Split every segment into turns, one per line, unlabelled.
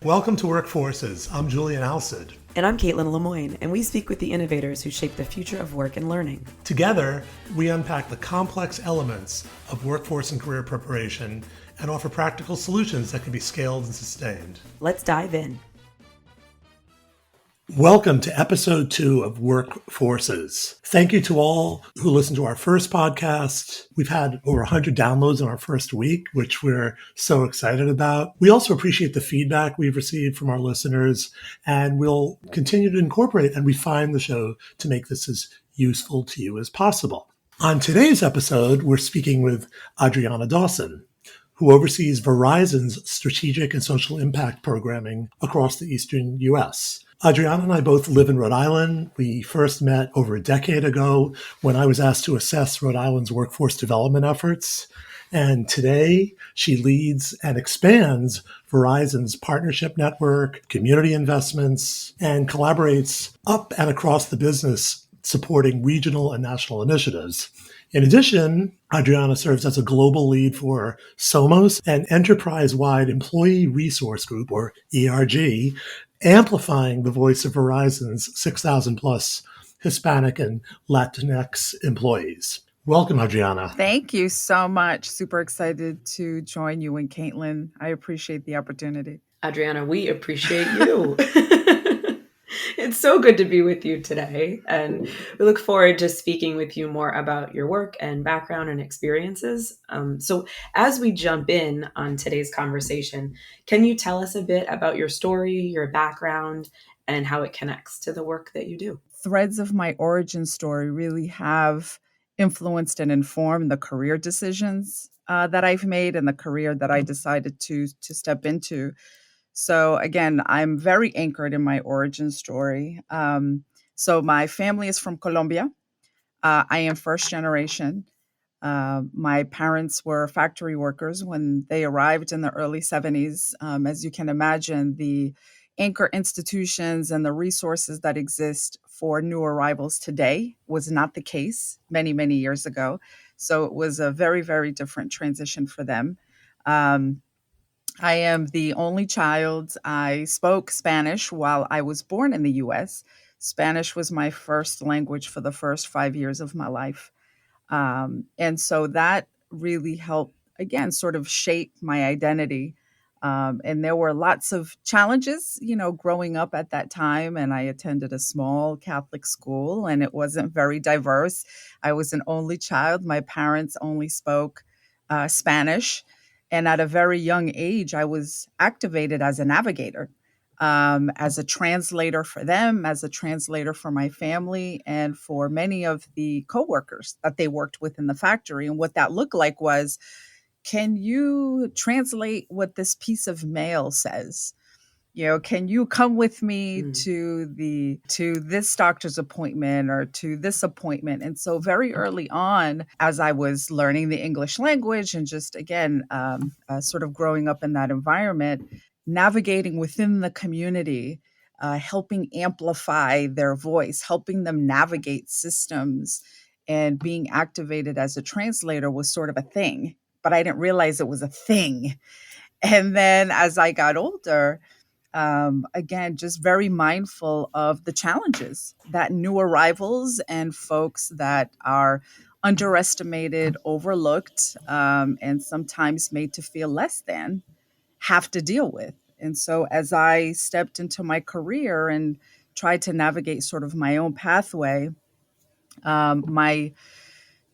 Welcome to Workforces. I'm Julian Alssid.
And I'm Kaitlin LeMoine, and we speak with the innovators who shape the future of work and learning.
Together, we unpack the complex elements of workforce and career preparation and offer practical solutions that can be scaled and sustained.
Let's dive in.
Welcome to episode 2 of Workforces. Thank you to all who listened to our first podcast. We've had over 100 downloads in our first week, which we're so excited about. We also appreciate the feedback we've received from our listeners, and we'll continue to incorporate and refine the show to make this as useful to you as possible. On today's episode, we're speaking with Adriana Dawson, who oversees Verizon's strategic and social impact programming across the Eastern U.S. Adriana and I both live in Rhode Island. We first met over a decade ago when I was asked to assess Rhode Island's workforce development efforts. And today, she leads and expands Verizon's partnership network, community investments, and collaborates up and across the business supporting regional and national initiatives. In addition, Adriana serves as a global lead for SOMOS, an enterprise-wide employee resource group, or ERG, amplifying the voice of Verizon's 6,000 plus Hispanic and Latinx employees. Welcome, Adriana.
Thank you so much. Super excited to join you and Kaitlin. I appreciate the opportunity.
Adriana, we appreciate you. It's so good to be with you today. And we look forward to speaking with you more about your work and background and experiences. So as we jump in on today's conversation, can you tell us a bit about your story, your background, and how it connects to the work that you do?
Threads of my origin story really have influenced and informed the career decisions that I've made and the career that I decided to step into. So again, I'm very anchored in my origin story. So my family is from Colombia. I am first generation. My parents were factory workers when they arrived in the early 70s. As you can imagine, the anchor institutions and the resources that exist for new arrivals today was not the case many, many years ago. So it was a very, very different transition for them. I am the only child. I spoke Spanish while I was born in the U.S. Spanish was my first language for the first 5 years of my life. And so that really helped, again, sort of shape my identity. And there were lots of challenges, growing up at that time. And I attended a small Catholic school, and it wasn't very diverse. I was an only child. My parents only spoke Spanish. And at a very young age, I was activated as a navigator, as a translator for them, as a translator for my family, and for many of the coworkers that they worked with in the factory. And what that looked like was, can you translate what this piece of mail says? Can you come with me to this doctor's appointment or to this appointment? And so very early on, as I was learning the English language and just, again, sort of growing up in that environment, navigating within the community, helping amplify their voice, helping them navigate systems, and being activated as a translator was sort of a thing, but I didn't realize it was a thing. And then as I got older, again, just very mindful of the challenges that new arrivals and folks that are underestimated, overlooked, and sometimes made to feel less than have to deal with. And so as I stepped into my career and tried to navigate sort of my own pathway, my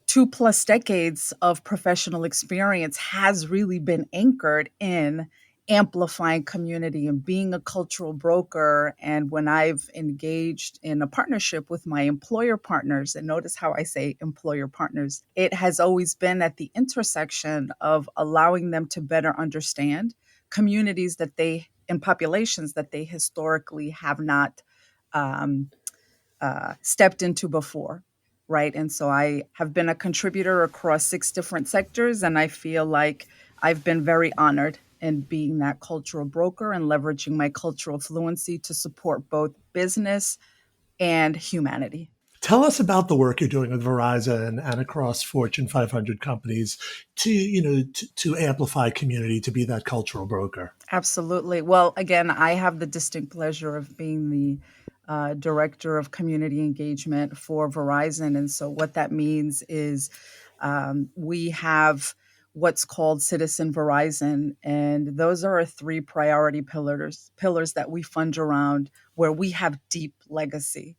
2+ decades of professional experience has really been anchored in amplifying community and being a cultural broker. And when I've engaged in a partnership with my employer partners, and notice how I say employer partners, it has always been at the intersection of allowing them to better understand communities and populations that they historically have not stepped into before. Right. And so I have been a contributor across 6 different sectors, and I feel like I've been very honored in being that cultural broker and leveraging my cultural fluency to support both business and humanity.
Tell us about the work you're doing with Verizon and across Fortune 500 companies to amplify community, to be that cultural broker.
Absolutely. Well, again, I have the distinct pleasure of being the director of community engagement for Verizon. And so what that means is we have what's called Citizen Verizon. And those are our three priority pillars that we fund around where we have deep legacy.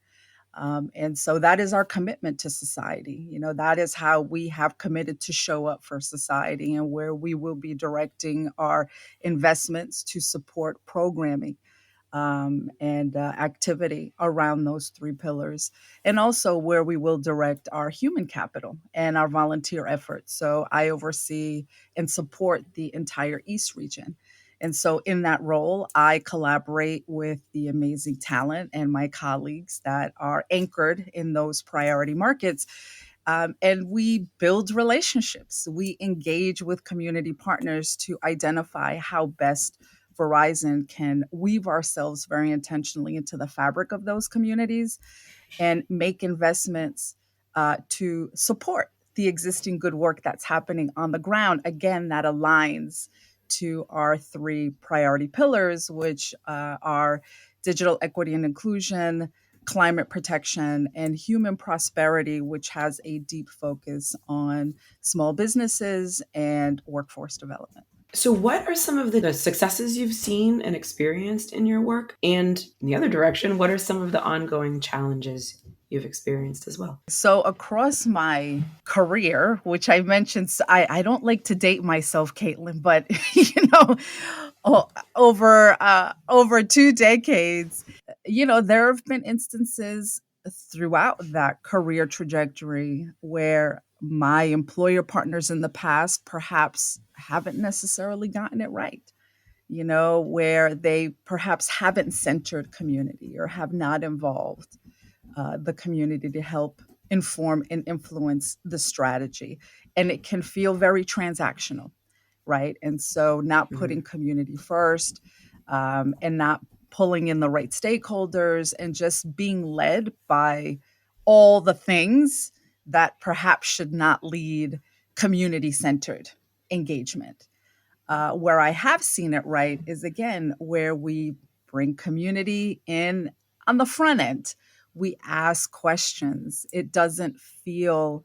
And so that is our commitment to society. That is how we have committed to show up for society and where we will be directing our investments to support programming and activity around those three pillars, and also where we will direct our human capital and our volunteer efforts. So I oversee and support the entire East region. And so in that role, I collaborate with the amazing talent and my colleagues that are anchored in those priority markets. And we build relationships. We engage with community partners to identify how best Verizon can weave ourselves very intentionally into the fabric of those communities and make investments to support the existing good work that's happening on the ground. Again, that aligns to our three priority pillars, which are digital equity and inclusion, climate protection, and human prosperity, which has a deep focus on small businesses and workforce development.
So, what are some of the successes you've seen and experienced in your work? And in the other direction, what are some of the ongoing challenges you've experienced as well?
So, across my career, which I mentioned, I don't like to date myself, Kaitlin, but over 2 decades, there have been instances throughout that career trajectory where my employer partners in the past perhaps haven't necessarily gotten it right, where they perhaps haven't centered community or have not involved the community to help inform and influence the strategy. And it can feel very transactional, right? And so not putting community first and not pulling in the right stakeholders and just being led by all the things that perhaps should not lead community-centered engagement. Where I have seen it right is, again, where we bring community in on the front end. We ask questions. It doesn't feel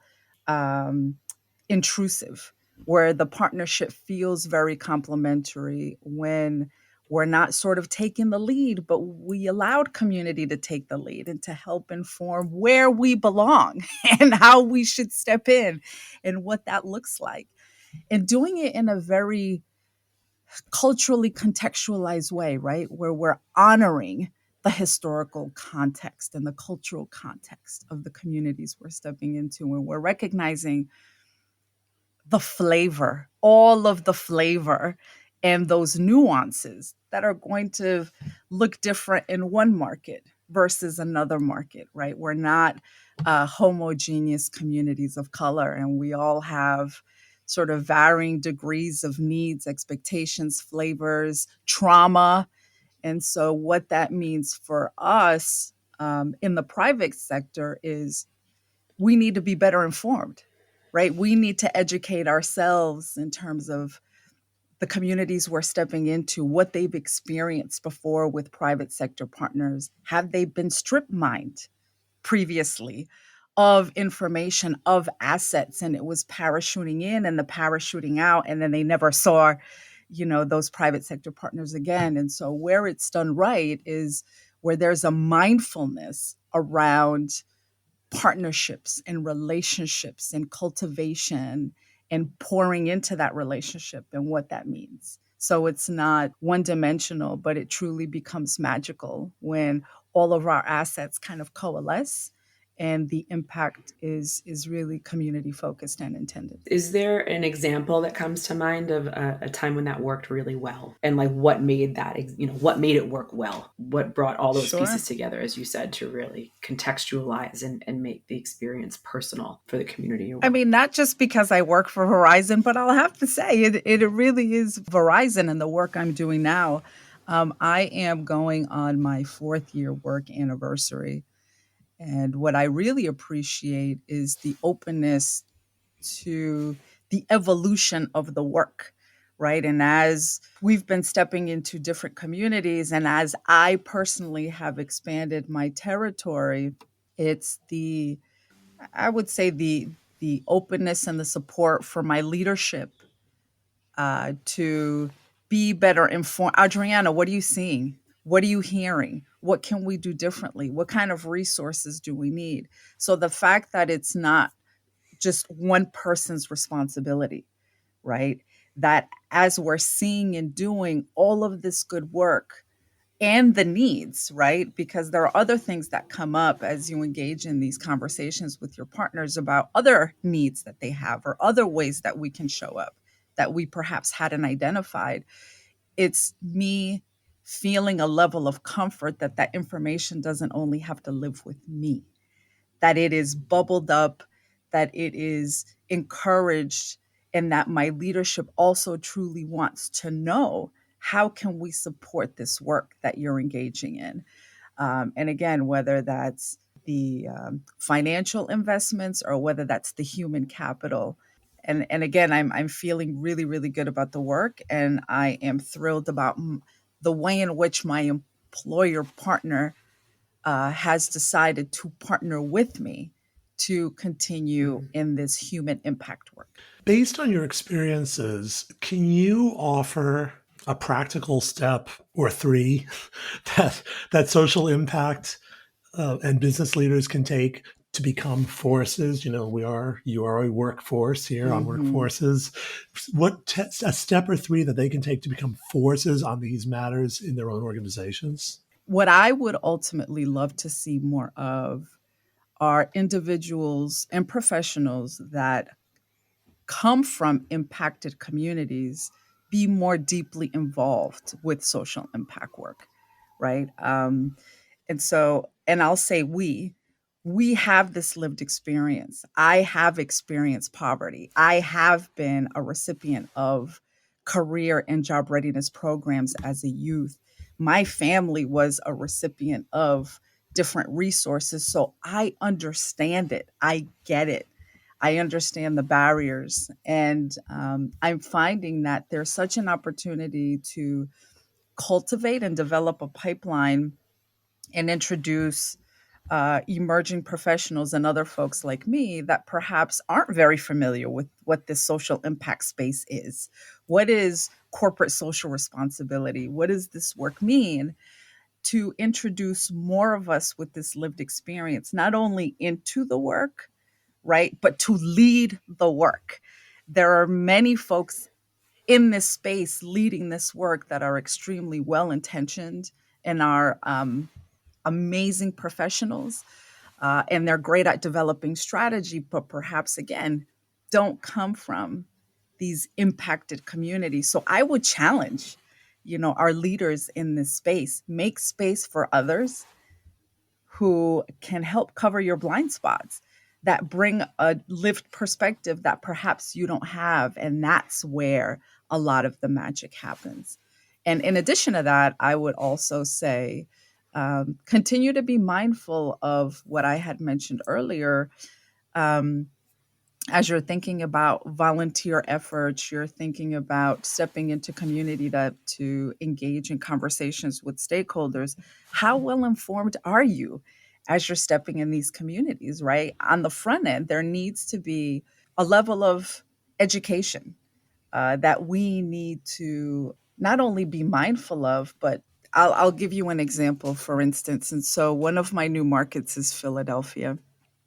intrusive, where the partnership feels very complementary when we're not sort of taking the lead, but we allowed community to take the lead and to help inform where we belong and how we should step in and what that looks like. And doing it in a very culturally contextualized way, right? Where we're honoring the historical context and the cultural context of the communities we're stepping into. And we're recognizing the flavor, all of the flavor and those nuances that are going to look different in one market versus another market, right? We're not homogeneous communities of color, and we all have sort of varying degrees of needs, expectations, flavors, trauma. And so what that means for us in the private sector is we need to be better informed, right? We need to educate ourselves in terms of the communities we're stepping into, what they've experienced before with private sector partners. Have they been strip mined previously of information, of assets, and it was parachuting in and the parachuting out, and then they never saw, those private sector partners again. And so where it's done right is where there's a mindfulness around partnerships and relationships and cultivation and pouring into that relationship and what that means. So it's not one dimensional, but it truly becomes magical when all of our assets kind of coalesce and the impact is really community focused and intended.
Is there an example that comes to mind of a time when that worked really well, and like what made that, what made it work well? What brought all those pieces together, as you said, to really contextualize and make the experience personal for the community?
I mean, not just because I work for Verizon, but I'll have to say it really is Verizon and the work I'm doing now. I am going on my 4th year work anniversary. And what I really appreciate is the openness to the evolution of the work, right? And as we've been stepping into different communities, and as I personally have expanded my territory, it's I would say the openness and the support for my leadership to be better informed. Adriana, what are you seeing? What are you hearing? What can we do differently? What kind of resources do we need? So the fact that it's not just one person's responsibility, right? That as we're seeing and doing all of this good work and the needs, right? Because there are other things that come up as you engage in these conversations with your partners about other needs that they have or other ways that we can show up that we perhaps hadn't identified. It's me feeling a level of comfort that that information doesn't only have to live with me, that it is bubbled up, that it is encouraged, and that my leadership also truly wants to know how can we support this work that you're engaging in. And again, whether that's the financial investments or whether that's the human capital. And again, I'm feeling really, really good about the work, and I am thrilled about the way in which my employer partner has decided to partner with me to continue in this human impact work.
Based on your experiences, can you offer a practical step or three that social impact and business leaders can take to become forces? You are a workforce here on
Mm-hmm.
Workforces. A step or three that they can take to become forces on these matters in their own organizations?
What I would ultimately love to see more of are individuals and professionals that come from impacted communities be more deeply involved with social impact work, right? And I'll say we have this lived experience. I have experienced poverty. I have been a recipient of career and job readiness programs as a youth. My family was a recipient of different resources. So I understand it. I get it. I understand the barriers. And I'm finding that there's such an opportunity to cultivate and develop a pipeline and introduce emerging professionals and other folks like me that perhaps aren't very familiar with what this social impact space is. What is corporate social responsibility? What does this work mean? To introduce more of us with this lived experience, not only into the work, right, but to lead the work. There are many folks in this space leading this work that are extremely well intentioned and are amazing professionals, and they're great at developing strategy, but perhaps again don't come from these impacted communities. So I would challenge, our leaders in this space: make space for others who can help cover your blind spots, that bring a lived perspective that perhaps you don't have, and that's where a lot of the magic happens. And in addition to that, I would also say, continue to be mindful of what I had mentioned earlier. Um, as you're thinking about volunteer efforts, you're thinking about stepping into community to engage in conversations with stakeholders. How well informed are you as you're stepping in these communities, right? On the front end, there needs to be a level of education that we need to not only be mindful of, but I'll give you an example, for instance. And so one of my new markets is Philadelphia.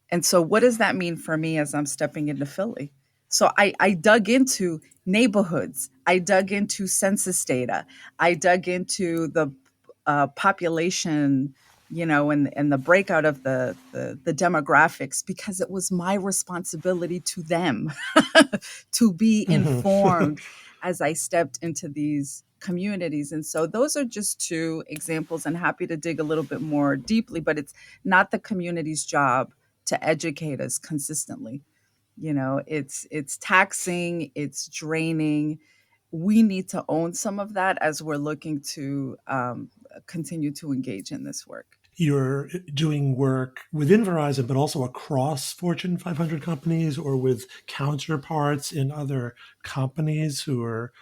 And so, what does that mean for me as I'm stepping into Philly? So, I dug into neighborhoods, I dug into census data, I dug into the population, and the breakout of the demographics, because it was my responsibility to them to be
Mm-hmm.
informed as I stepped into these communities. And so those are just two examples, and happy to dig a little bit more deeply, but it's not the community's job to educate us consistently. It's taxing, it's draining. We need to own some of that as we're looking to continue to engage in this work.
you're doing work within Verizon, but also across Fortune 500 companies or with counterparts in other companies who are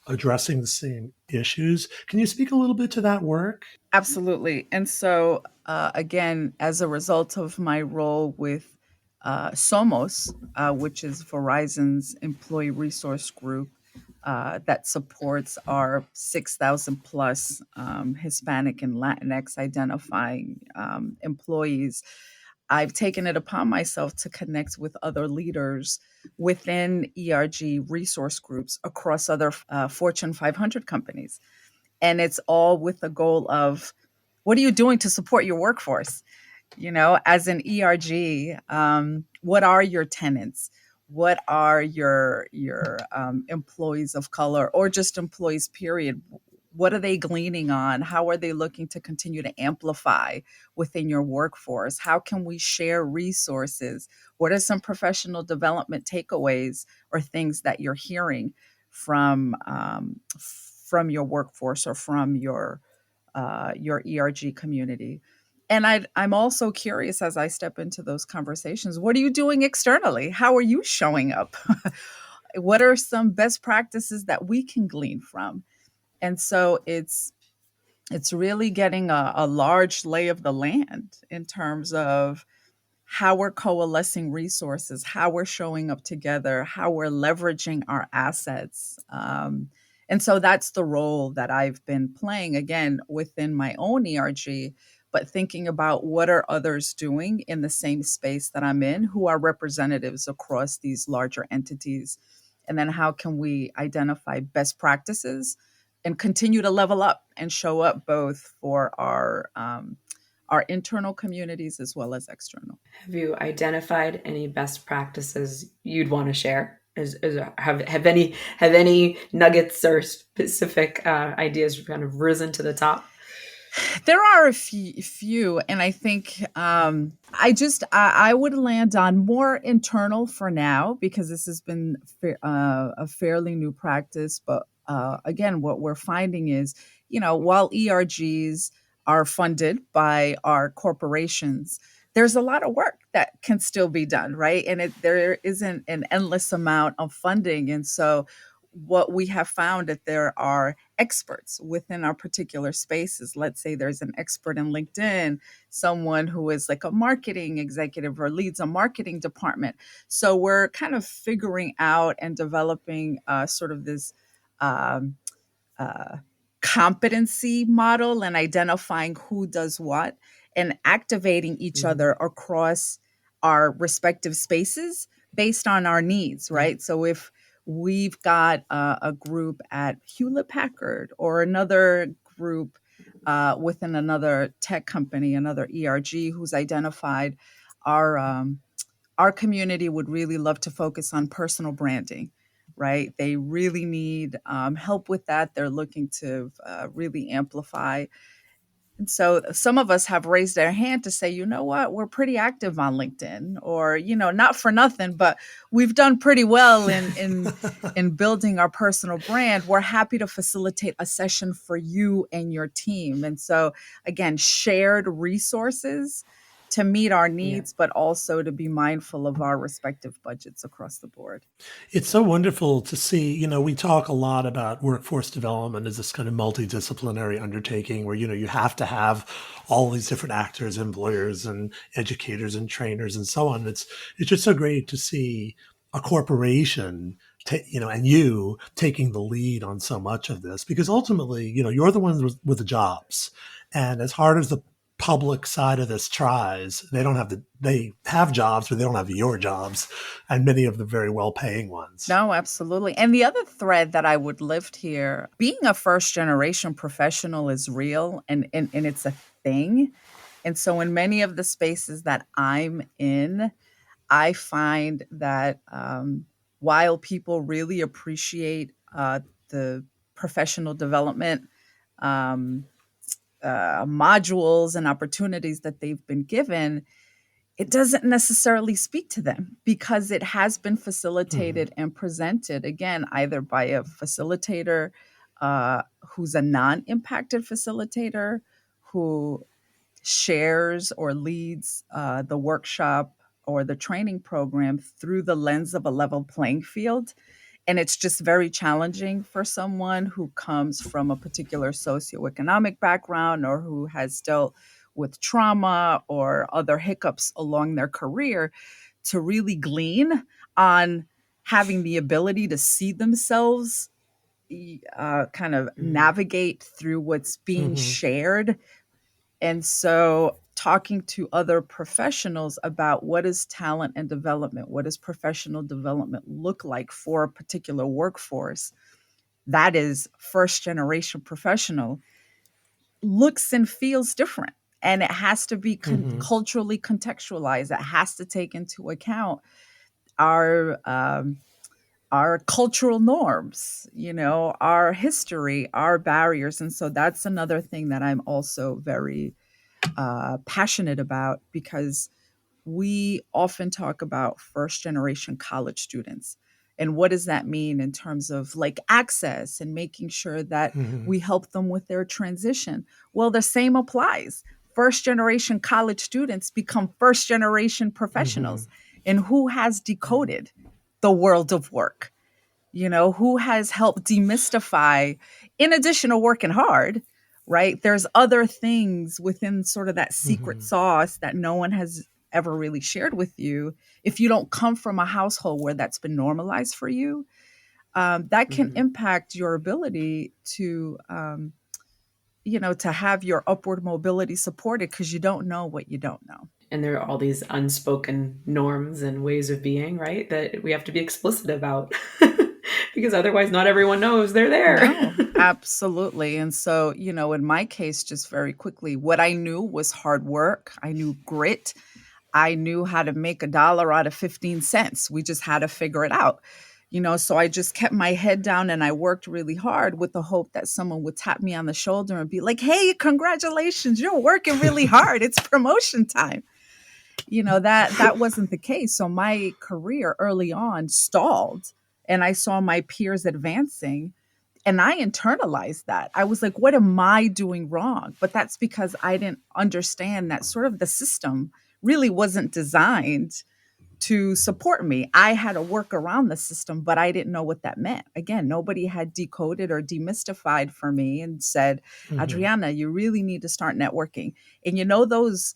addressing the same issues. Can you speak a little bit to that work?
Absolutely. And so, again, as a result of my role with SOMOS, which is Verizon's employee resource group that supports our 6,000 plus Hispanic and Latinx identifying employees, I've taken it upon myself to connect with other leaders within ERG resource groups across other Fortune 500 companies. And it's all with the goal of, what are you doing to support your workforce? As an ERG, what are your tenants? What are your employees of color, or just employees period? What are they gleaning on? How are they looking to continue to amplify within your workforce? How can we share resources? What are some professional development takeaways or things that you're hearing from your workforce or from your ERG community? And I'm also curious, as I step into those conversations, what are you doing externally? How are you showing up? What are some best practices that we can glean from? And so it's really getting a large lay of the land in terms of how we're coalescing resources, how we're showing up together, how we're leveraging our assets. And so that's the role that I've been playing, again, within my own ERG, but thinking about what are others doing in the same space that I'm in, who are representatives across these larger entities. And then how can we identify best practices and continue to level up and show up both for our internal communities as well as external.
Have you identified any best practices you'd want to share? Have any nuggets or specific ideas kind of risen to the top?
There are a few, and I think I would land on more internal for now, because this has been a fairly new practice. But again, what we're finding is, while ERGs are funded by our corporations, there's a lot of work that can still be done, right? And there isn't an endless amount of funding, and so what we have found that there are experts within our particular spaces. Let's say there's an expert in LinkedIn, someone who is like a marketing executive or leads a marketing department. So we're kind of figuring out and developing sort of this um, uh, competency model and identifying who does what and activating each other across our respective spaces based on our needs, right? So if we've got a group at Hewlett Packard or another group within another tech company, another ERG, who's identified our community would really love to focus on personal branding, right? They really need help with that. They're looking to really amplify. And so some of us have raised their hand to say, you know what, we're pretty active on LinkedIn, or, not for nothing, but we've done pretty well in building our personal brand. We're happy to facilitate a session for you and your team. And so again, shared resources to meet our needs, but also to be mindful of our respective budgets across the board.
It's so wonderful to see, we talk a lot about workforce development as this kind of multidisciplinary undertaking where, you have to have all these different actors, employers and educators and trainers and so on. It's just so great to see a corporation, and you taking the lead on so much of this, because ultimately, you're the ones with the jobs. And as hard as the public side of this tries, they have jobs, but they don't have your jobs, and many of them very well paying ones.
No, absolutely. And the other thread that I would lift here, being a first generation professional is real, and it's a thing. And so in many of the spaces that I'm in, I find that while people really appreciate the professional development modules and opportunities that they've been given, it doesn't necessarily speak to them because it has been facilitated and presented, again, either by a facilitator who's a non-impacted facilitator who shares or leads the workshop or the training program through the lens of a level playing field. And it's just very challenging for someone who comes from a particular socioeconomic background or who has dealt with trauma or other hiccups along their career to really glean on having the ability to see themselves kind of navigate through what's being shared. And so talking to other professionals about what is talent and development, what does professional development look like for a particular workforce that is first generation professional, looks and feels different. And it has to be culturally contextualized. It has to take into account our cultural norms, our history, our barriers. And so that's another thing that I'm also very passionate about, because we often talk about first generation college students. And what does that mean in terms of like access and making sure that we help them with their transition? Well, the same applies. First generation college students become first generation professionals. And who has decoded the world of work? Who has helped demystify, in addition to working hard, right? There's other things within sort of that secret sauce that no one has ever really shared with you. If you don't come from a household where that's been normalized for you, that can impact your ability to, to have your upward mobility supported, because you don't know what you don't know.
And there are all these unspoken norms and ways of being, right, that we have to be explicit about. Because otherwise not everyone knows they're there.
No, absolutely. And so, in my case, just very quickly, what I knew was hard work. I knew grit. I knew how to make $1 out of 15 cents. We just had to figure it out. So I just kept my head down and I worked really hard with the hope that someone would tap me on the shoulder and be like, hey, congratulations, you're working really hard. It's promotion time. That wasn't the case. So my career early on stalled, and I saw my peers advancing, and I internalized that. I was like, what am I doing wrong? But that's because I didn't understand that sort of the system really wasn't designed to support me. I had to work around the system, but I didn't know what that meant. Again, nobody had decoded or demystified for me and said, Adriana, you really need to start networking. And those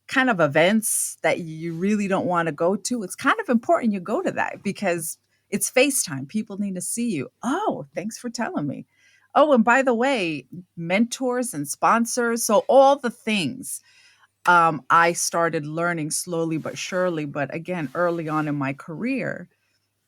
kind of events that you really don't want to go to, it's kind of important you go to that, because it's FaceTime. People need to see you. Oh, thanks for telling me. Oh, and by the way, mentors and sponsors. So all the things I started learning slowly but surely. But again, early on in my career,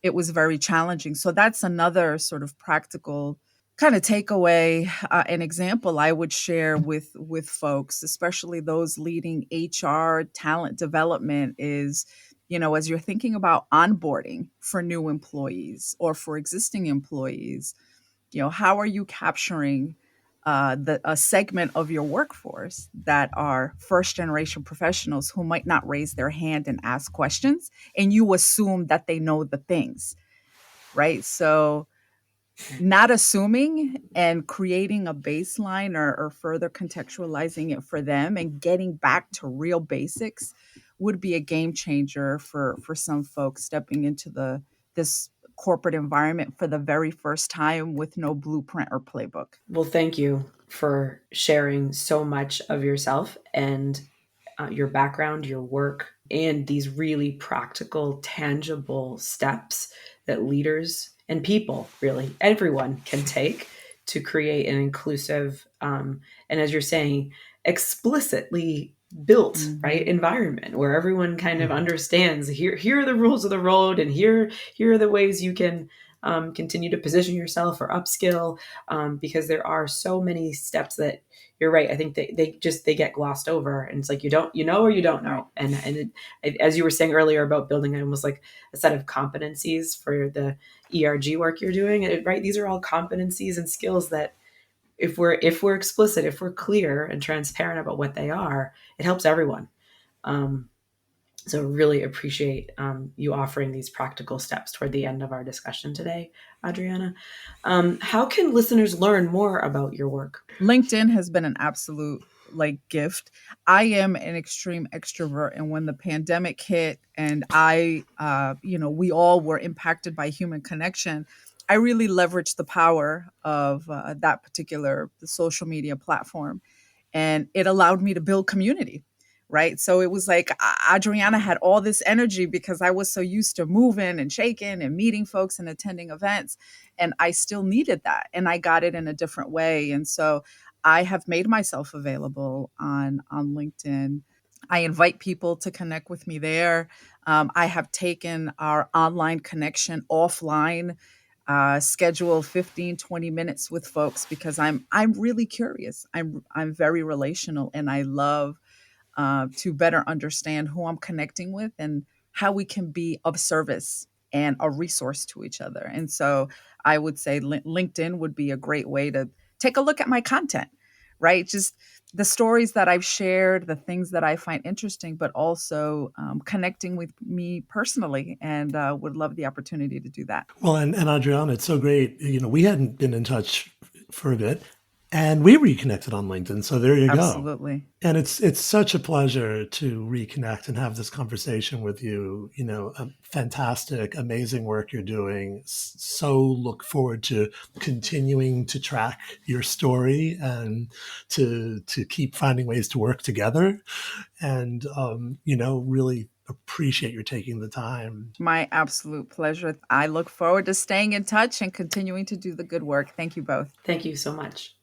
it was very challenging. So that's another sort of practical kind of takeaway, an example I would share with folks, especially those leading HR talent development, is, as you're thinking about onboarding for new employees or for existing employees, how are you capturing a segment of your workforce that are first generation professionals who might not raise their hand and ask questions, and you assume that they know the things, right? So not assuming and creating a baseline or further contextualizing it for them and getting back to real basics would be a game changer for some folks stepping into this corporate environment for the very first time with no blueprint or playbook.
Well, thank you for sharing so much of yourself and your background, your work, and these really practical, tangible steps that leaders and people, really everyone, can take to create an inclusive, and as you're saying, explicitly built right environment where everyone kind of understands here are the rules of the road, and here are the ways you can continue to position yourself or upskill, because there are so many steps that, you're right, I think they get glossed over, and it's like you know or you don't know. And as you were saying earlier about building almost like a set of competencies for the ERG work you're doing, right, these are all competencies and skills that if we're explicit, if we're clear and transparent about what they are, it helps everyone. So really appreciate you offering these practical steps toward the end of our discussion today, Adriana. How can listeners learn more about your work?
LinkedIn has been an absolute gift. I am an extreme extrovert, and when the pandemic hit and we all were impacted by human connection, I really leveraged the power of that particular social media platform, and it allowed me to build community. Right. So it was like Adriana had all this energy because I was so used to moving and shaking and meeting folks and attending events. And I still needed that. And I got it in a different way. And so I have made myself available on LinkedIn. I invite people to connect with me there. I have taken our online connection offline, schedule 15, 20 minutes with folks because I'm really curious. I'm very relational, and I love to better understand who I'm connecting with and how we can be of service and a resource to each other. And so I would say LinkedIn would be a great way to take a look at my content, right? Just the stories that I've shared, the things that I find interesting, but also connecting with me personally, and would love the opportunity to do that.
Well, and Adriana, it's so great. We hadn't been in touch for a bit, and we reconnected on LinkedIn. So there you go.
Absolutely.
And it's such a pleasure to reconnect and have this conversation with you. Fantastic, amazing work you're doing. So look forward to continuing to track your story and to keep finding ways to work together. And, really appreciate your taking the time.
My absolute pleasure. I look forward to staying in touch and continuing to do the good work. Thank you both.
Thank you so much.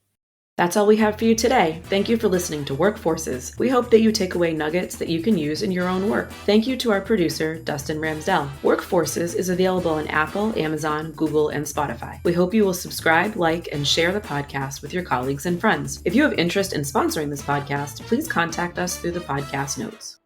That's all we have for you today. Thank you for listening to Workforces. We hope that you take away nuggets that you can use in your own work. Thank you to our producer, Dustin Ramsdell. Workforces is available on Apple, Amazon, Google, and Spotify. We hope you will subscribe, like, and share the podcast with your colleagues and friends. If you have interest in sponsoring this podcast, please contact us through the podcast notes.